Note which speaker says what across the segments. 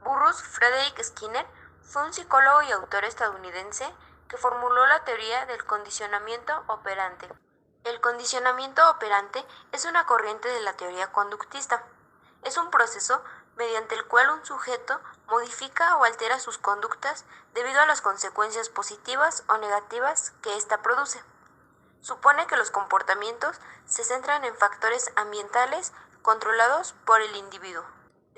Speaker 1: Burrus Frederick Skinner fue un psicólogo y autor estadounidense que formuló la teoría del condicionamiento operante. El condicionamiento operante es una corriente de la teoría conductista. Es un proceso mediante el cual un sujeto modifica o altera sus conductas debido a las consecuencias positivas o negativas que ésta produce. Supone que los comportamientos se centran en factores ambientales controlados por el individuo.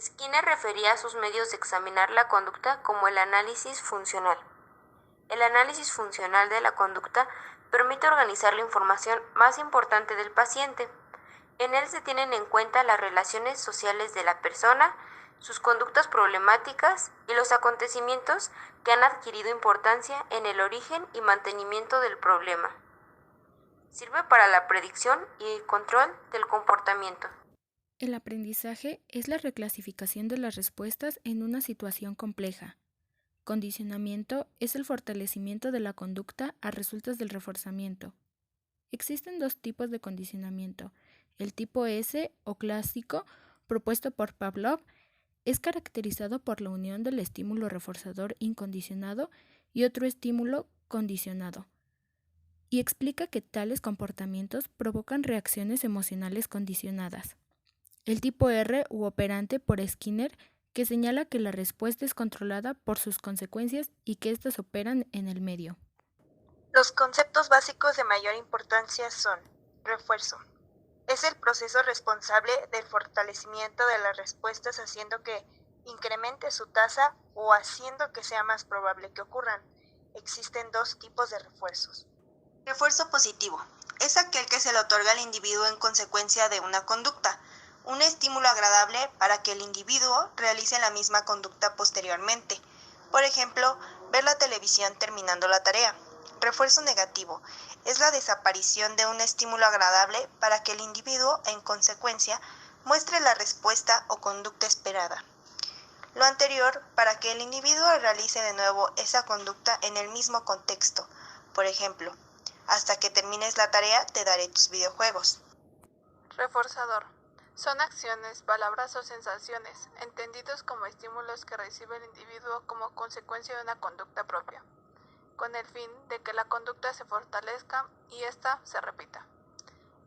Speaker 1: Skinner refería a sus medios de examinar la conducta como el análisis funcional. El análisis funcional de la conducta permite organizar la información más importante del paciente. En él se tienen en cuenta las relaciones sociales de la persona, sus conductas problemáticas y los acontecimientos que han adquirido importancia en el origen y mantenimiento del problema. Sirve para la predicción y control del comportamiento.
Speaker 2: El aprendizaje es la reclasificación de las respuestas en una situación compleja. Condicionamiento es el fortalecimiento de la conducta a resultas del reforzamiento. Existen dos tipos de condicionamiento. El tipo S o clásico, propuesto por Pavlov, es caracterizado por la unión del estímulo reforzador incondicionado y otro estímulo condicionado, y explica que tales comportamientos provocan reacciones emocionales condicionadas. El tipo R u operante por Skinner, que señala que la respuesta es controlada por sus consecuencias y que éstas operan en el medio.
Speaker 3: Los conceptos básicos de mayor importancia son: refuerzo. Es el proceso responsable del fortalecimiento de las respuestas haciendo que incremente su tasa o haciendo que sea más probable que ocurran. Existen dos tipos de refuerzos. Refuerzo positivo. Es aquel que se le otorga al individuo en consecuencia de una conducta, un estímulo agradable para que el individuo realice la misma conducta posteriormente. Por ejemplo, ver la televisión terminando la tarea. Refuerzo negativo. Es la desaparición de un estímulo agradable para que el individuo, en consecuencia, muestre la respuesta o conducta esperada. Lo anterior para que el individuo realice de nuevo esa conducta en el mismo contexto. Por ejemplo, hasta que termines la tarea te daré tus videojuegos.
Speaker 4: Reforzador. Son acciones, palabras o sensaciones, entendidos como estímulos que recibe el individuo como consecuencia de una conducta propia, con el fin de que la conducta se fortalezca y ésta se repita.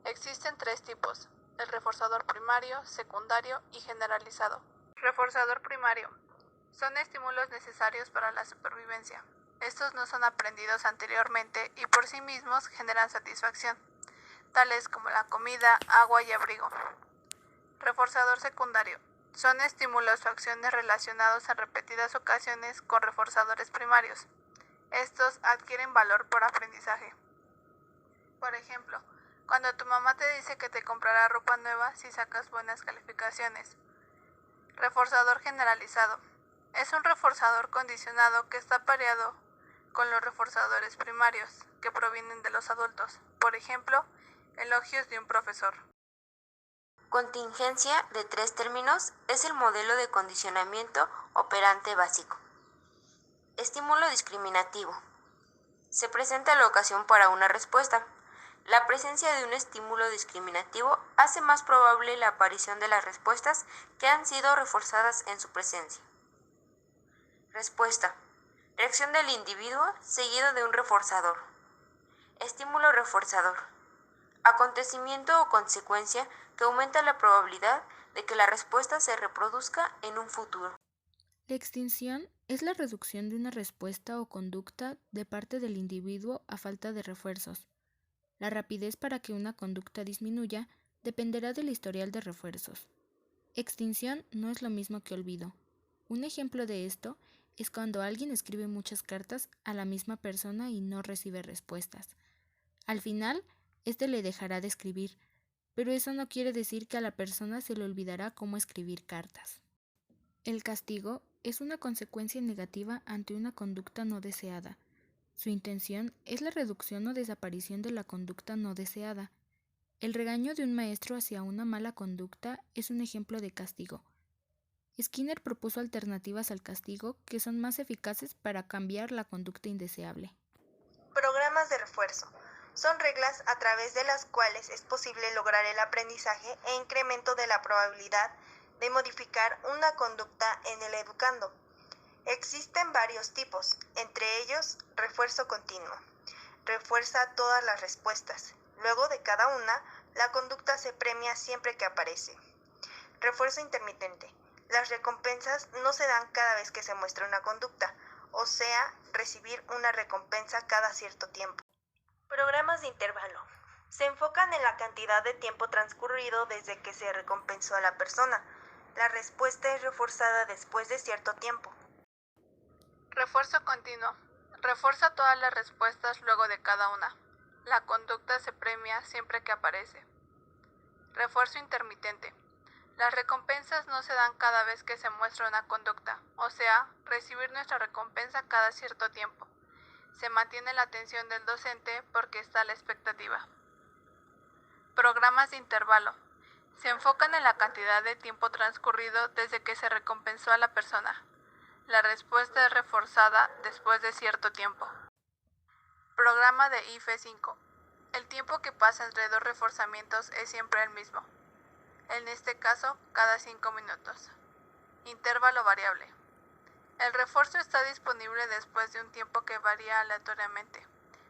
Speaker 4: Existen tres tipos: el reforzador primario, secundario y generalizado. Reforzador primario. Son estímulos necesarios para la supervivencia. Estos no son aprendidos anteriormente y por sí mismos generan satisfacción, tales como la comida, agua y abrigo. Reforzador secundario. Son estímulos o acciones relacionados en repetidas ocasiones con reforzadores primarios. Estos adquieren valor por aprendizaje. Por ejemplo, cuando tu mamá te dice que te comprará ropa nueva si sacas buenas calificaciones. Reforzador generalizado. Es un reforzador condicionado que está pareado con los reforzadores primarios, que provienen de los adultos. Por ejemplo, elogios de un profesor.
Speaker 1: Contingencia de tres términos es el modelo de condicionamiento operante básico. Estímulo discriminativo. Se presenta la ocasión para una respuesta. La presencia de un estímulo discriminativo hace más probable la aparición de las respuestas que han sido reforzadas en su presencia. Respuesta. Reacción del individuo seguido de un reforzador. Estímulo reforzador. Acontecimiento o consecuencia que aumenta la probabilidad de que la respuesta se reproduzca en un futuro.
Speaker 2: La extinción es la reducción de una respuesta o conducta de parte del individuo a falta de refuerzos. La rapidez para que una conducta disminuya dependerá del historial de refuerzos. Extinción no es lo mismo que olvido. Un ejemplo de esto es cuando alguien escribe muchas cartas a la misma persona y no recibe respuestas. Al final, éste le dejará de escribir, pero eso no quiere decir que a la persona se le olvidará cómo escribir cartas. El castigo es una consecuencia negativa ante una conducta no deseada. Su intención es la reducción o desaparición de la conducta no deseada. El regaño de un maestro hacia una mala conducta es un ejemplo de castigo. Skinner propuso alternativas al castigo que son más eficaces para cambiar la conducta indeseable.
Speaker 3: Programas de refuerzo. Son reglas a través de las cuales es posible lograr el aprendizaje e incremento de la probabilidad de modificar una conducta en el educando. Existen varios tipos, entre ellos refuerzo continuo. Refuerza todas las respuestas. Luego de cada una, la conducta se premia siempre que aparece. Refuerzo intermitente. Las recompensas no se dan cada vez que se muestra una conducta, o sea, recibir una recompensa cada cierto tiempo. Programas de intervalo. Se enfocan en la cantidad de tiempo transcurrido desde que se recompensó a la persona. La respuesta es reforzada después de cierto tiempo.
Speaker 4: Refuerzo continuo. Refuerza todas las respuestas luego de cada una. La conducta se premia siempre que aparece. Refuerzo intermitente. Las recompensas no se dan cada vez que se muestra una conducta, o sea, recibir nuestra recompensa cada cierto tiempo. Se mantiene la atención del docente porque está a la expectativa. Programas de intervalo. Se enfocan en la cantidad de tiempo transcurrido desde que se recompensó a la persona. La respuesta es reforzada después de cierto tiempo. Programa de IFE 5. El tiempo que pasa entre dos reforzamientos es siempre el mismo. En este caso, cada 5 minutos. Intervalo variable. El refuerzo está disponible después de un tiempo que varía aleatoriamente,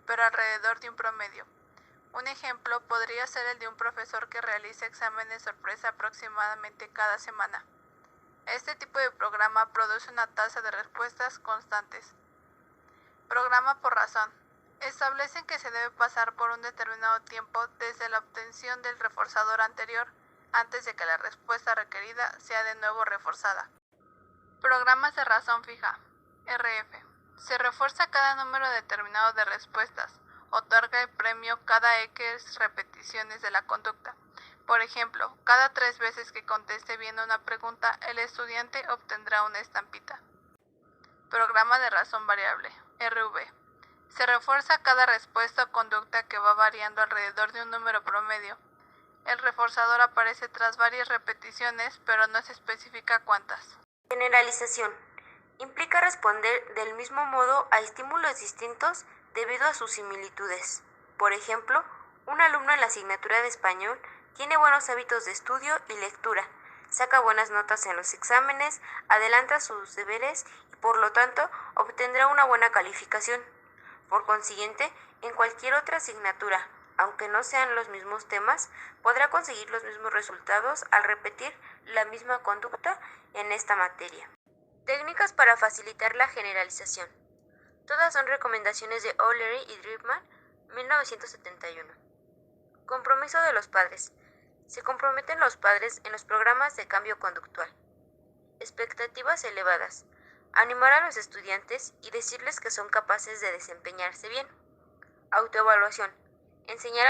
Speaker 4: pero alrededor de un promedio. Un ejemplo podría ser el de un profesor que realiza exámenes sorpresa aproximadamente cada semana. Este tipo de programa produce una tasa de respuestas constantes. Programa por razón. Establecen que se debe pasar por un determinado tiempo desde la obtención del reforzador anterior antes de que la respuesta requerida sea de nuevo reforzada. Programas de razón fija, RF. Se refuerza cada número determinado de respuestas. Otorga el premio cada X repeticiones de la conducta. Por ejemplo, cada 3 veces que conteste bien una pregunta, el estudiante obtendrá una estampita. Programa de razón variable, RV. Se refuerza cada respuesta o conducta que va variando alrededor de un número promedio. El reforzador aparece tras varias repeticiones, pero no se especifica cuántas.
Speaker 1: Generalización. Implica responder del mismo modo a estímulos distintos debido a sus similitudes. Por ejemplo, un alumno en la asignatura de español tiene buenos hábitos de estudio y lectura, saca buenas notas en los exámenes, adelanta sus deberes y por lo tanto obtendrá una buena calificación. Por consiguiente, en cualquier otra asignatura, aunque no sean los mismos temas, podrá conseguir los mismos resultados al repetir la misma conducta en esta materia. Técnicas para facilitar la generalización. Todas son recomendaciones de O'Leary y Dripman, 1971. Compromiso de los padres. Se comprometen los padres en los programas de cambio conductual. Expectativas elevadas. Animar a los estudiantes y decirles que son capaces de desempeñarse bien. Autoevaluación. Enseñar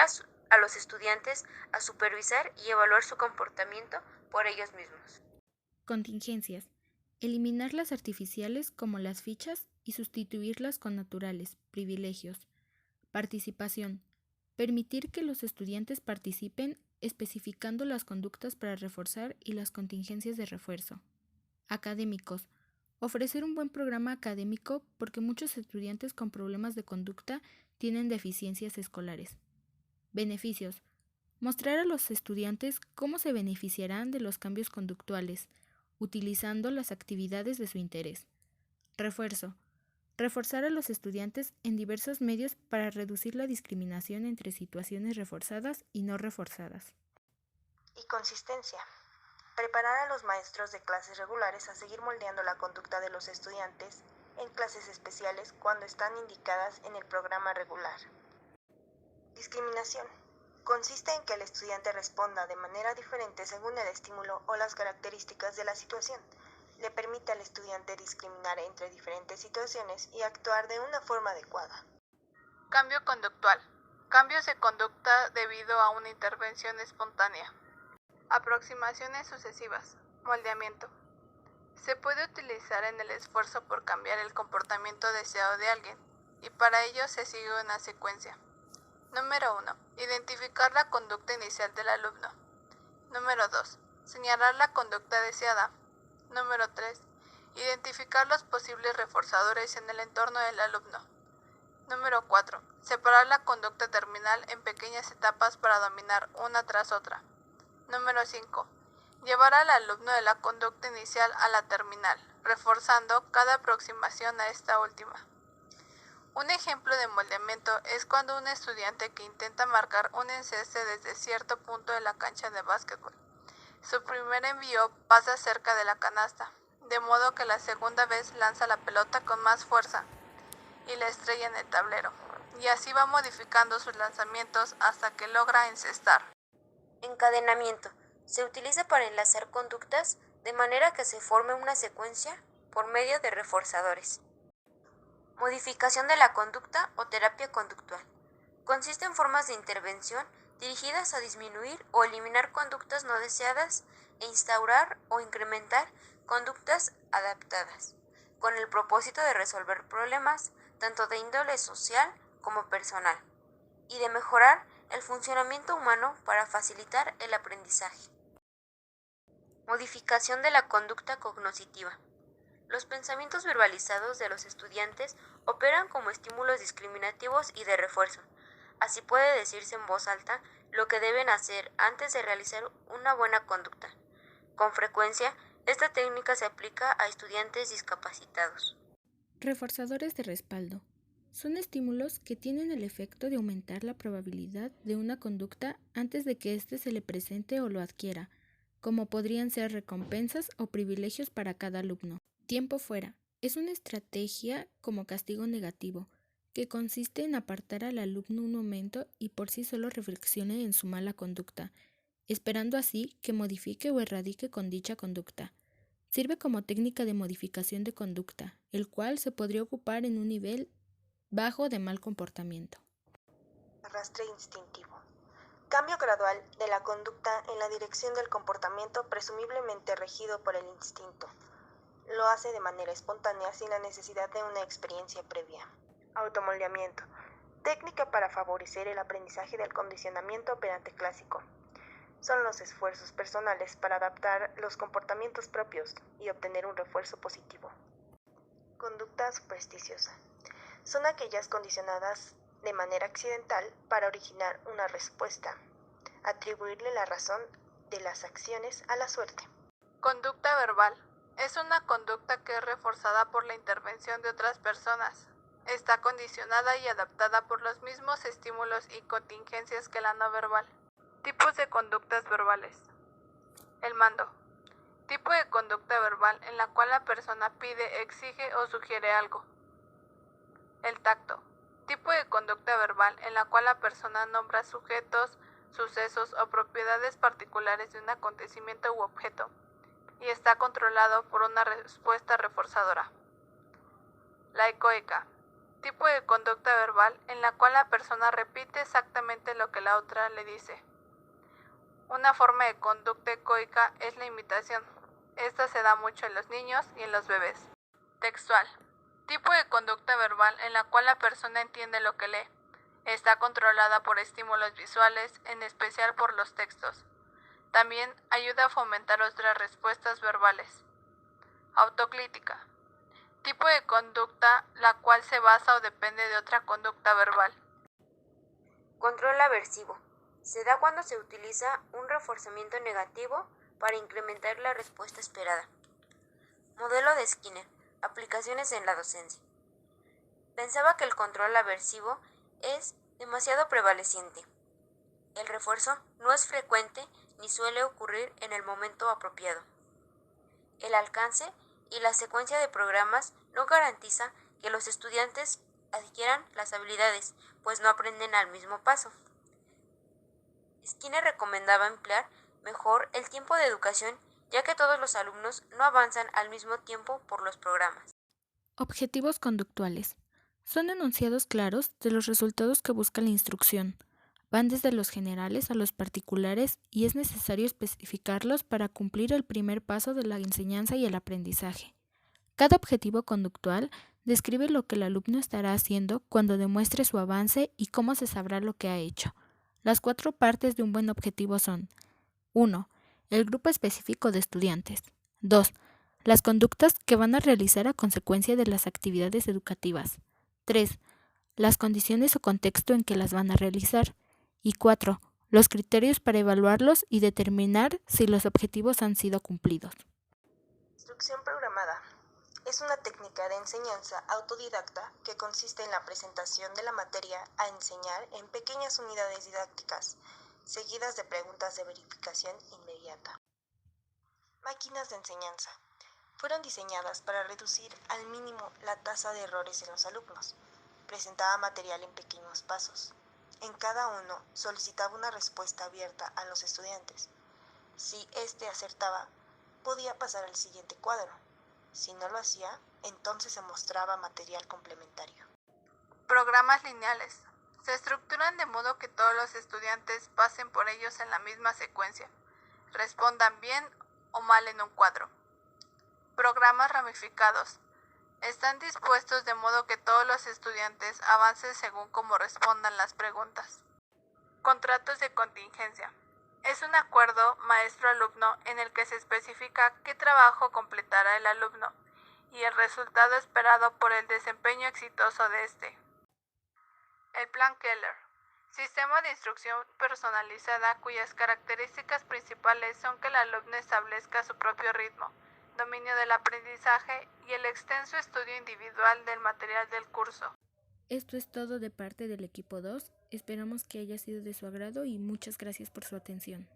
Speaker 1: a los estudiantes a supervisar y evaluar su comportamiento por ellos mismos.
Speaker 2: Contingencias. Eliminar las artificiales como las fichas y sustituirlas con naturales, privilegios. Participación. Permitir que los estudiantes participen especificando las conductas para reforzar y las contingencias de refuerzo. Académicos. Ofrecer un buen programa académico porque muchos estudiantes con problemas de conducta tienen deficiencias escolares. Beneficios. Mostrar a los estudiantes cómo se beneficiarán de los cambios conductuales, utilizando las actividades de su interés. Refuerzo. Reforzar a los estudiantes en diversos medios para reducir la discriminación entre situaciones reforzadas y no reforzadas.
Speaker 3: Y consistencia. Preparar a los maestros de clases regulares a seguir moldeando la conducta de los estudiantes en clases especiales cuando están indicadas en el programa regular. Discriminación. Consiste en que el estudiante responda de manera diferente según el estímulo o las características de la situación. Le permite al estudiante discriminar entre diferentes situaciones y actuar de una forma adecuada.
Speaker 4: Cambio conductual. Cambios de conducta debido a una intervención espontánea. Aproximaciones sucesivas. Moldeamiento. Se puede utilizar en el esfuerzo por cambiar el comportamiento deseado de alguien, y para ello se sigue una secuencia. Número 1. Identificar la conducta inicial del alumno. Número 2. Señalar la conducta deseada. Número 3. Identificar los posibles reforzadores en el entorno del alumno. Número 4. Separar la conducta terminal en pequeñas etapas para dominar una tras otra. Número 5. Llevar al alumno de la conducta inicial a la terminal, reforzando cada aproximación a esta última. Un ejemplo de moldeamiento es cuando un estudiante que intenta marcar un enceste desde cierto punto de la cancha de básquetbol. Su primer envío pasa cerca de la canasta, de modo que la segunda vez lanza la pelota con más fuerza y la estrella en el tablero, y así va modificando sus lanzamientos hasta que logra encestar.
Speaker 1: Encadenamiento. Se utiliza para enlazar conductas de manera que se forme una secuencia por medio de reforzadores. Modificación de la conducta o terapia conductual. Consiste en formas de intervención dirigidas a disminuir o eliminar conductas no deseadas e instaurar o incrementar conductas adaptadas, con el propósito de resolver problemas tanto de índole social como personal, y de mejorar el funcionamiento humano para facilitar el aprendizaje. Modificación de la conducta cognoscitiva. Los pensamientos verbalizados de los estudiantes operan como estímulos discriminativos y de refuerzo. Así puede decirse en voz alta lo que deben hacer antes de realizar una buena conducta. Con frecuencia, esta técnica se aplica a estudiantes discapacitados.
Speaker 2: Reforzadores de respaldo. Son estímulos que tienen el efecto de aumentar la probabilidad de una conducta antes de que éste se le presente o lo adquiera, como podrían ser recompensas o privilegios para cada alumno. Tiempo fuera. Es una estrategia como castigo negativo, que consiste en apartar al alumno un momento y por sí solo reflexione en su mala conducta, esperando así que modifique o erradique con dicha conducta. Sirve como técnica de modificación de conducta, el cual se podría ocupar en un nivel bajo de mal comportamiento.
Speaker 3: Arrastre instintivo. Cambio gradual de la conducta en la dirección del comportamiento presumiblemente regido por el instinto. Lo hace de manera espontánea sin la necesidad de una experiencia previa. Automoldeamiento. Técnica para favorecer el aprendizaje del condicionamiento operante clásico. Son los esfuerzos personales para adaptar los comportamientos propios y obtener un refuerzo positivo. Conducta supersticiosa. Son aquellas condicionadas de manera accidental para originar una respuesta. Atribuirle la razón de las acciones a la suerte.
Speaker 4: Conducta verbal. Es una conducta que es reforzada por la intervención de otras personas. Está condicionada y adaptada por los mismos estímulos y contingencias que la no verbal. Tipos de conductas verbales. El mando. Tipo de conducta verbal en la cual la persona pide, exige o sugiere algo. El tacto. Tipo de conducta verbal en la cual la persona nombra sujetos, sucesos o propiedades particulares de un acontecimiento u objeto, y está controlado por una respuesta reforzadora. La ecoica. Tipo de conducta verbal en la cual la persona repite exactamente lo que la otra le dice. Una forma de conducta ecoica es la imitación. Esta se da mucho en los niños y en los bebés. Textual. Tipo de conducta verbal en la cual la persona entiende lo que lee. Está controlada por estímulos visuales, en especial por los textos. También ayuda a fomentar otras respuestas verbales. Autocrítica. Tipo de conducta la cual se basa o depende de otra conducta verbal.
Speaker 1: Control aversivo. Se da cuando se utiliza un reforzamiento negativo para incrementar la respuesta esperada. Modelo de Skinner. Aplicaciones en la docencia. Pensaba que el control aversivo es demasiado prevaleciente. El refuerzo no es frecuente ni suele ocurrir en el momento apropiado. El alcance y la secuencia de programas no garantiza que los estudiantes adquieran las habilidades, pues no aprenden al mismo paso. Skinner recomendaba emplear mejor el tiempo de educación, ya que todos los alumnos no avanzan al mismo tiempo por los programas.
Speaker 2: Objetivos conductuales. Son enunciados claros de los resultados que busca la instrucción. Van desde los generales a los particulares y es necesario especificarlos para cumplir el primer paso de la enseñanza y el aprendizaje. Cada objetivo conductual describe lo que el alumno estará haciendo cuando demuestre su avance y cómo se sabrá lo que ha hecho. Las 4 partes de un buen objetivo son: 1. El grupo específico de estudiantes. 2. Las conductas que van a realizar a consecuencia de las actividades educativas. 3. Las condiciones o contexto en que las van a realizar. Y 4. los criterios para evaluarlos y determinar si los objetivos han sido cumplidos.
Speaker 3: Instrucción programada. Es una técnica de enseñanza autodidacta que consiste en la presentación de la materia a enseñar en pequeñas unidades didácticas, seguidas de preguntas de verificación inmediata. Máquinas de enseñanza. Fueron diseñadas para reducir al mínimo la tasa de errores en los alumnos. Presentaba material en pequeños pasos. En cada uno solicitaba una respuesta abierta a los estudiantes. Si éste acertaba, podía pasar al siguiente cuadro. Si no lo hacía, entonces se mostraba material complementario.
Speaker 4: Programas lineales. Se estructuran de modo que todos los estudiantes pasen por ellos en la misma secuencia, respondan bien o mal en un cuadro. Programas ramificados. Están dispuestos de modo que todos los estudiantes avancen según cómo respondan las preguntas. Contratos de contingencia. Es un acuerdo maestro-alumno en el que se especifica qué trabajo completará el alumno y el resultado esperado por el desempeño exitoso de este. El Plan Keller. Sistema de instrucción personalizada cuyas características principales son que el alumno establezca su propio ritmo, dominio del aprendizaje y el extenso estudio individual del material del curso.
Speaker 2: Esto es todo de parte del equipo 2. Esperamos que haya sido de su agrado y muchas gracias por su atención.